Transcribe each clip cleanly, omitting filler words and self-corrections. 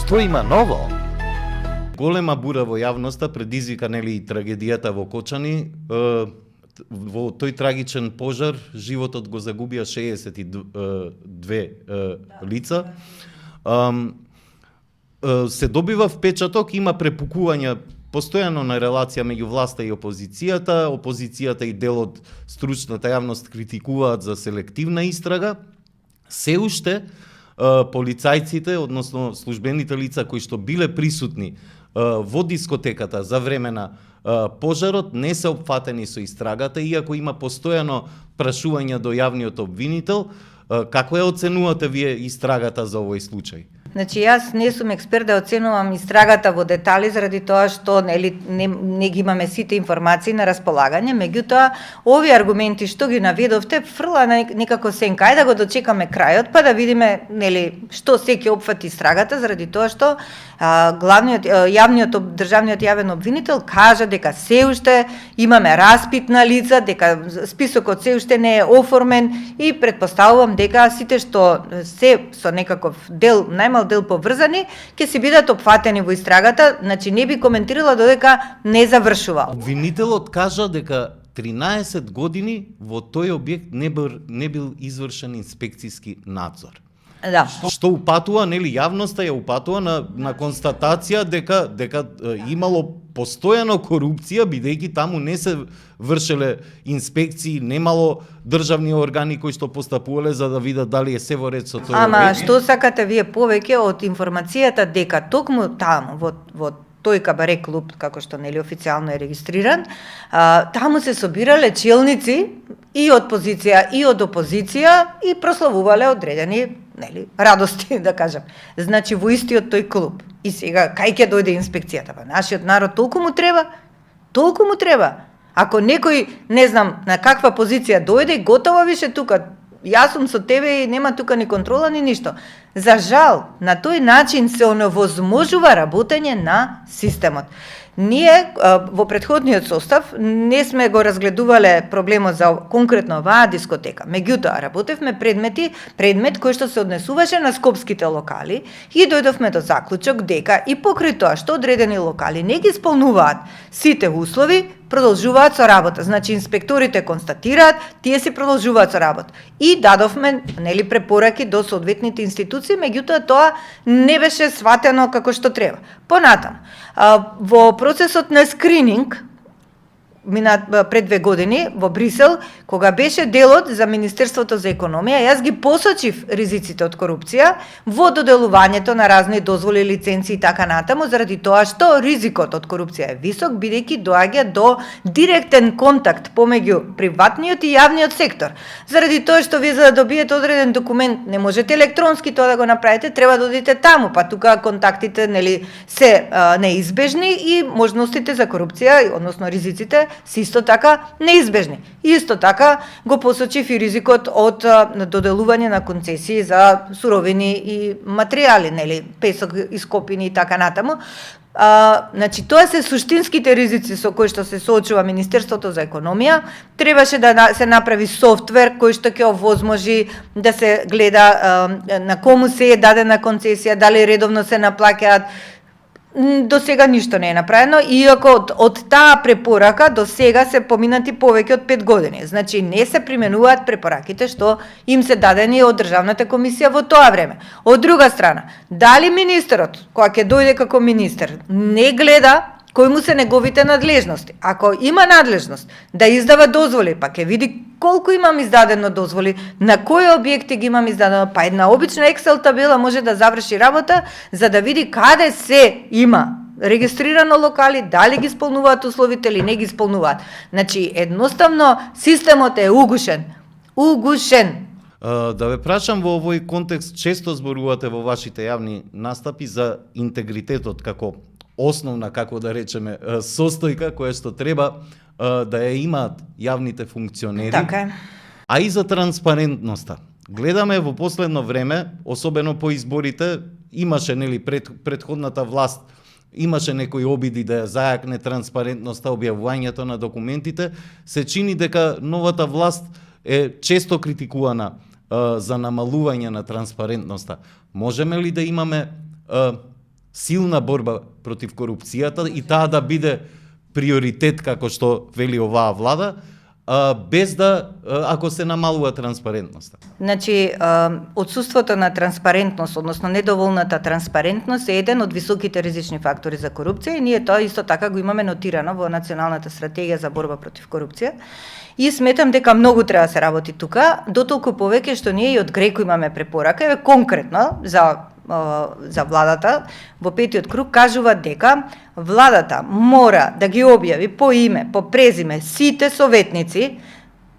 Што има ново? Голема бура во јавноста предизвика и трагедијата во Кочани. Во тој трагичен пожар животот го загубија 62 лица. Се добива впечаток, има препукување постојано на релација меѓу власта и опозицијата. Опозицијата и дел од стручната јавност критикуваат за селективна истрага. Се уште полицајците, односно службените лица кои што биле присутни во дискотеката за време на пожарот, не се опфатени со истрагата, иако има постојано прашување до јавниот обвинител. Како ја оценувате вие истрагата за овој случај? Значи, јас не сум експерт да оценувам истрагата во детали, заради тоа што не ги имаме сите информации на располагање, меѓутоа, овие аргументи што ги наведовте, фрла некако сенка. Ајде да го дочекаме крајот, па да видиме што се ќе опфати истрагата, заради тоа што државниот јавен обвинител кажа дека се уште имаме распит на лица, дека списокот се уште не е оформен и предпоставувам дека сите што се со некаков дел, најмал дел поврзани, ќе се бидат опфатени во истрагата. Значи не би коментирала додека не завршува. Обвинителот кажа дека 13 години во тој објект не бил извршен инспекцијски надзор. Да. Што упатува, јавноста ја упатува на констатација дека имало постојано корупција, бидејќи таму не се вршеле инспекции, немало државни органи кои што постапувале за да видат дали е се во ред со тој. Ама што сакате вие повеќе од информацијата дека токму таму во тој кабаре клуб, како што официјално е регистриран, таму се собирале челници и од позиција и од опозиција и прославувале одредени радости, да кажам. Значи во истиот тој клуб. И сега кај ќе дојде инспекцијата? Па нашиот народ толку му треба. Ако некој, не знам, на каква позиција дојде, готово више тука. Јас сум со тебе и нема тука ни контрола ни ништо. За жал, на тој начин се оневозможува работење на системот. Ние во претходниот состав не сме го разгледувале проблемот за конкретно оваа дискотека. Меѓутоа, работевме предмет кој што се однесуваше на скопските локали и дојдовме до заклучок дека и покрај тоа што одредени локали не ги исполнуваат сите услови, продолжуваат со работа. Значи инспекторите констатираат, тие си продолжуваат со работа. И дадовме препораки до соодветните институции, меѓутоа тоа не беше сватено како што треба. Понатаму, во процесот на скрининг пред 2 години во Брисел, кога беше делот за Министерството за економија, јас ги посочив ризиците од корупција во доделувањето на разни дозволи, лиценци и така натаму, заради тоа што ризикот од корупција е висок, бидејќи доаѓа до директен контакт помеѓу приватниот и јавниот сектор. Заради тоа што вие за да добиете одреден документ не можете електронски тоа да го направите, треба да одите таму, па тука контактите се неизбежни и можностите за корупција, односно ризиците се исто така неизбежни. Исто така го посочив и ризикот од доделување на концесии за суровини и материјали, песок, ископини и така натаму. Значи, тоа се суштинските ризици со кои што се соочува Министерството за економија. Требаше да се направи софтвер кој што ќе овозможи да се гледа на кому се е дадена концесија, дали редовно се наплаќаат. До сега ништо не е направено, иако од таа препорака до сега се поминати повеќе од 5 години. Значи, не се применуваат препораките што им се дадени од Државната комисија во тоа време. Од друга страна, дали министерот, кога ќе дојде како министер, не гледа кои му се неговите надлежности? Ако има надлежност да издава дозволи, па ќе види колку имам издадено дозволи, на кои објекти ги имам издадено, па една обична Excel табела може да заврши работа за да види каде се има регистрирано локали, дали ги исполнуваат условите или не ги исполнуваат. Значи, едноставно, системот е угушен. Да ве прашам, во овој контекст често зборувате во вашите јавни настапи за интегритетот како основна, како да речеме, состојка која што треба да ја имаат јавните функционери. Така е. А и за транспарентноста. Гледаме во последно време, особено по изборите, имаше предходната власт имаше некои обиди да ја зајакне транспарентноста, објавувањето на документите. Се чини дека новата власт е често критикувана за намалување на транспарентноста. Можеме ли да имаме силна борба против корупцијата и таа да биде приоритет како што вели оваа влада, без да, ако се намалува транспарентноста. Значи, отсуството на транспарентност, односно недоволната транспарентност е еден од високите ризични фактори за корупција и ние тоа исто така го имаме нотирано во Националната стратегија за борба против корупција. И сметам дека многу треба да се работи тука, дотолку повеќе што ние и од Греко имаме препорака, конкретно за владата, во петиот круг кажува дека владата мора да ги објави по име, по презиме сите советници,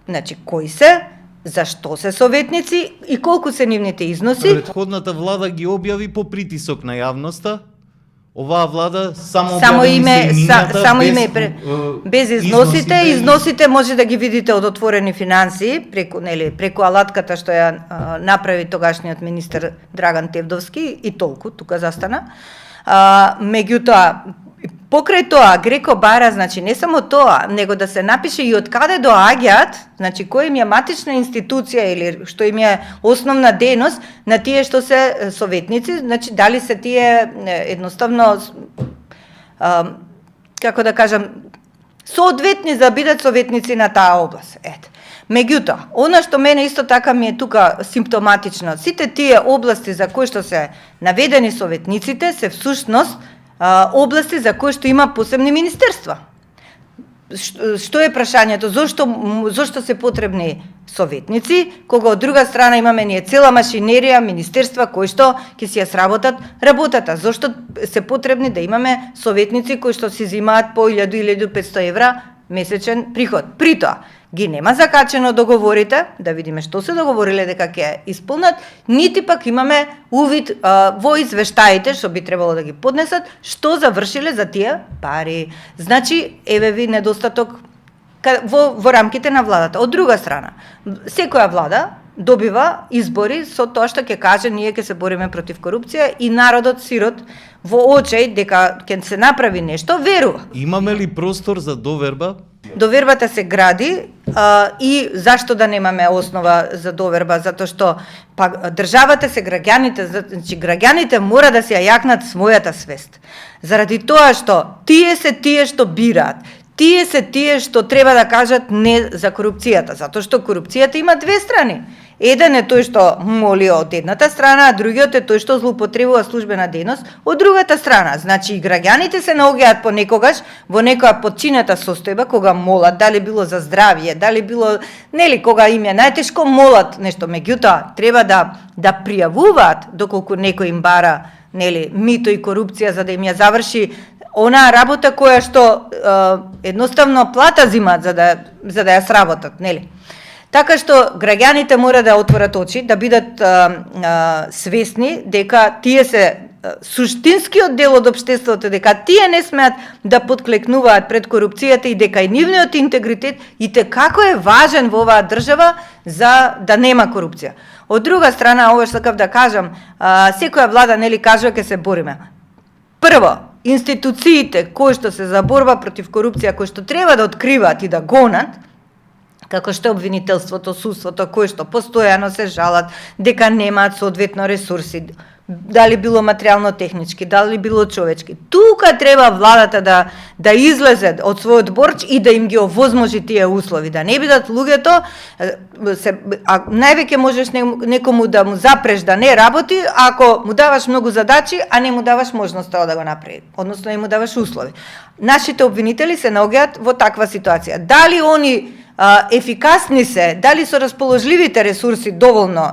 значи кои се, зашто се советници и колку се нивните износи. Претходната влада ги објави по притисок на јавноста. Оваа влада само име без износите. Износите може да ги видите од отворени финанси преку алатката што ја направи тогашниот министер Драган Тевдовски и толку тука застана. Меѓутоа покрај тоа Греко бара, значи не само тоа, него да се напише и од каде доаѓаат, значи која им е матична институција или што им е основна дејност на тие што се советници, значи дали се тие едноставно како да кажам соодветни за да бидат советници на таа област. Ете. Меѓутоа, она што мене исто така ми е тука симптоматично, сите тие области за кои што се наведени советниците се всушност области за кои што има посебни министерства. Што е прашањето? Зошто се потребни советници, кога од друга страна имаме ние цела машинерија, министерства кои што ќе си ја сработат работата? Зошто се потребни да имаме советници кои што си земаат по 1000-1500 евра месечен приход? Притоа, ги нема закачено договорите, да видиме што се договориле дека ќе исполнат, нити пак имаме увид во извештаите што би требало да ги поднесат, што завршиле за тие пари. Значи, еве ви недостаток во рамките на владата. Од друга страна, секоја влада добива избори со тоа што ќе каже ние ќе се бориме против корупција и народот сирот во очај дека ќе се направи нешто, верува. Имаме ли простор за доверба? Довербата се гради и зашто да немаме основа за доверба, затоа што државата се граѓаните, значи граѓаните мора да се ја јакнат својата свест. Заради тоа што тие се тие што бираат, тие се тие што треба да кажат не за корупцијата, затоа што корупцијата има две страни. Еден е тој што моли од едната страна, а другиот е тој што злоупотребува службена дејност од другата страна. Значи и граѓаните се наоѓаат понекогаш во некоја подчинета состојба кога молат, дали било за здравје, дали било кога им е најтешко молат нешто, меѓутоа треба да пријавуваат доколку некој им бара мито и корупција за да им ја заврши онаа работа која што едноставно плата зимаат за да ја сработат, Така што граѓаните мора да отворат очи, да бидат свесни дека тие се суштинскиот дел од општеството, дека тие не смеат да подклекнуваат пред корупцијата и дека и нивниот интегритет и те како е важен во оваа држава за да нема корупција. Од друга страна, ова што сакав да кажам, секоја влада кажува ќе се бориме. Прво, институциите кои што се за борба против корупција, кои што треба да откриваат и да гонат, како што обвинителството, судството, кои што постојано се жалат дека немаат соодветно ресурси, дали било материјално-технички, дали било човечки. Тука треба владата да излезе од својот борч и да им ги овозможи тие услови, да не бидат луѓето, највеќе можеш некому да му запреш да не работи, ако му даваш многу задачи, а не му даваш можност да го направи, односно не му даваш услови. Нашите обвинители се наоѓаат во таква ситуација. Дали они ефикасни се, дали со расположливите ресурси доволно,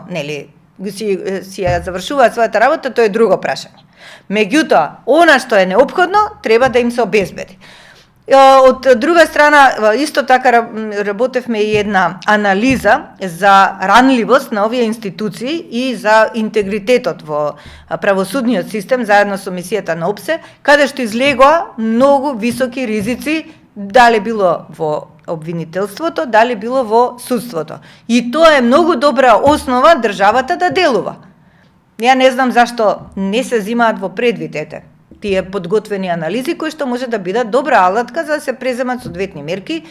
си ја завршуваат својата работа, тоа е друго прашање. Меѓутоа, она што е неопходно, треба да им се обезбеди. Од друга страна, исто така работевме и една анализа за ранливост на овие институции и за интегритетот во правосудниот систем, заедно со мисијата на ОПСЕ, каде што излегоа многу високи ризици, дали било во обвинителството, дали било во судството. И тоа е многу добра основа државата да делува. Ја не знам зашто не се земаат во предвид тие подготвени анализи кои што може да бидат добра алатка за да се преземат соодветни мерки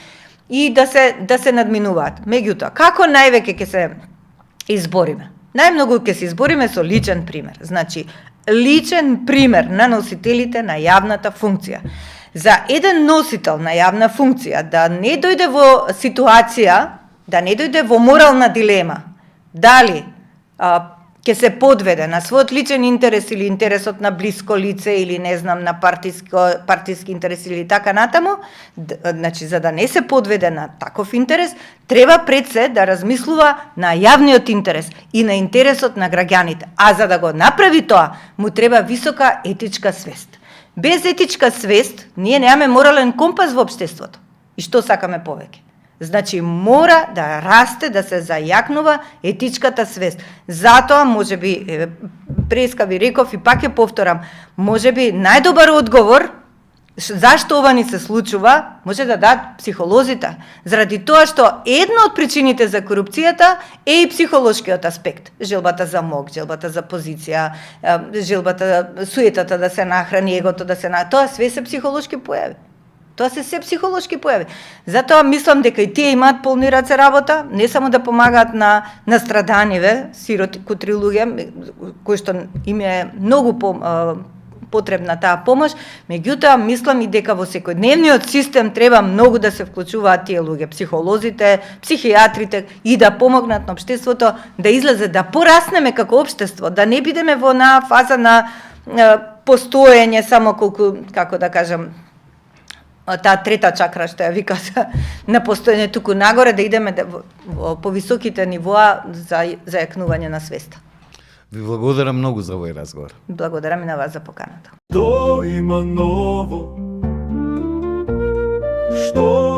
и да се надминуваат. Меѓутоа, како највеќе ќе се избориме? Најмногу ќе се избориме со личен пример. Значи, личен пример на носителите на јавната функција. За еден носител на јавна функција да не дојде во ситуација, да не дојде во морална дилема, дали ќе се подведе на својот личен интерес или интересот на блиско лице или не знам на партиски интерес или така натаму, значи за да не се подведе на таков интерес, треба пред се да размислува на јавниот интерес и на интересот на граѓаните. А за да го направи тоа, му треба висока етичка свест. Без етичка свест, ние немаме морален компас во општеството. И што сакаме повеќе? Значи, мора да расте, да се зајакнува етичката свест. Затоа, можеби, преска ви реков и пак ја повторам, можеби најдобар одговор зашто ова ни се случува, може да дадат психолозите. Заради тоа што една од причините за корупцијата е и психолошкиот аспект. Желбата за мок, желбата за позиција, желбата, суетата да се нахрани, егото да се нахрани. Тоа све се психолошки појави. Тоа се психолошки појави. Затоа мислам дека и тие имаат полни раце работа, не само да помагаат на страданиве, сироти, кутри луѓе, кои што им е многу потребна таа помош, меѓутоа мислам и дека во секојдневниот систем треба многу да се вклучуваат тие луѓе, психолозите, психијатрите и да помогнат на општеството да излезе, да пораснеме како општество, да не бидеме во на фаза на постоење само колку, како да кажам, таа трета чакра што ја викате на постоење, туку нагоре да идеме во повисоките нивоа за зајакнување на свеста. Ви благодарам многу за овој разговор. Благодарам и на вас за поканата. Што има ново? Што